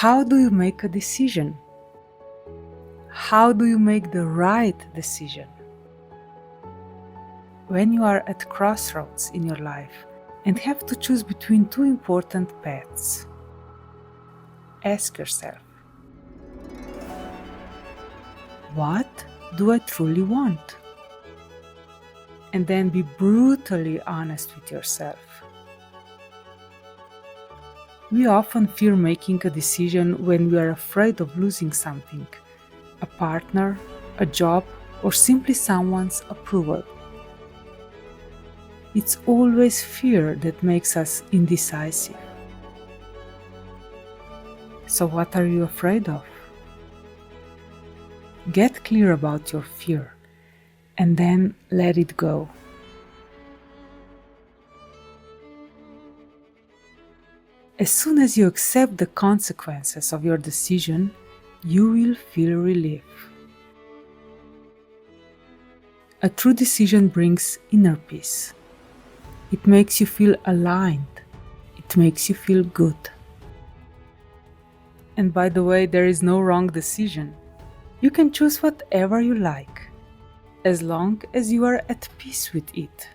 How do you make a decision? How do you make the right decision? When you are at crossroads in your life and have to choose between two important paths, ask yourself, what do I truly want? And then be brutally honest with yourself. We often fear making a decision when we are afraid of losing something, a partner, a job, or simply someone's approval. It's always fear that makes us indecisive. So what are you afraid of? Get clear about your fear and then let it go. As soon as you accept the consequences of your decision, you will feel relief. A true decision brings inner peace. It makes you feel aligned. It makes you feel good. And by the way, there is no wrong decision. You can choose whatever you like, as long as you are at peace with it.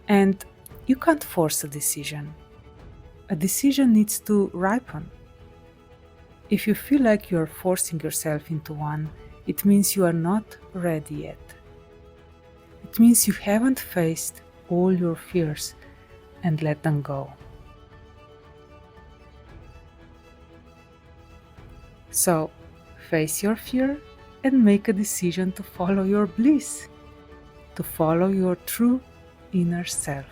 And you can't force a decision. A decision needs to ripen. If you feel like you are forcing yourself into one, it means you are not ready yet. It means you haven't faced all your fears and let them go. So, face your fear and make a decision to follow your bliss, to follow your true inner self.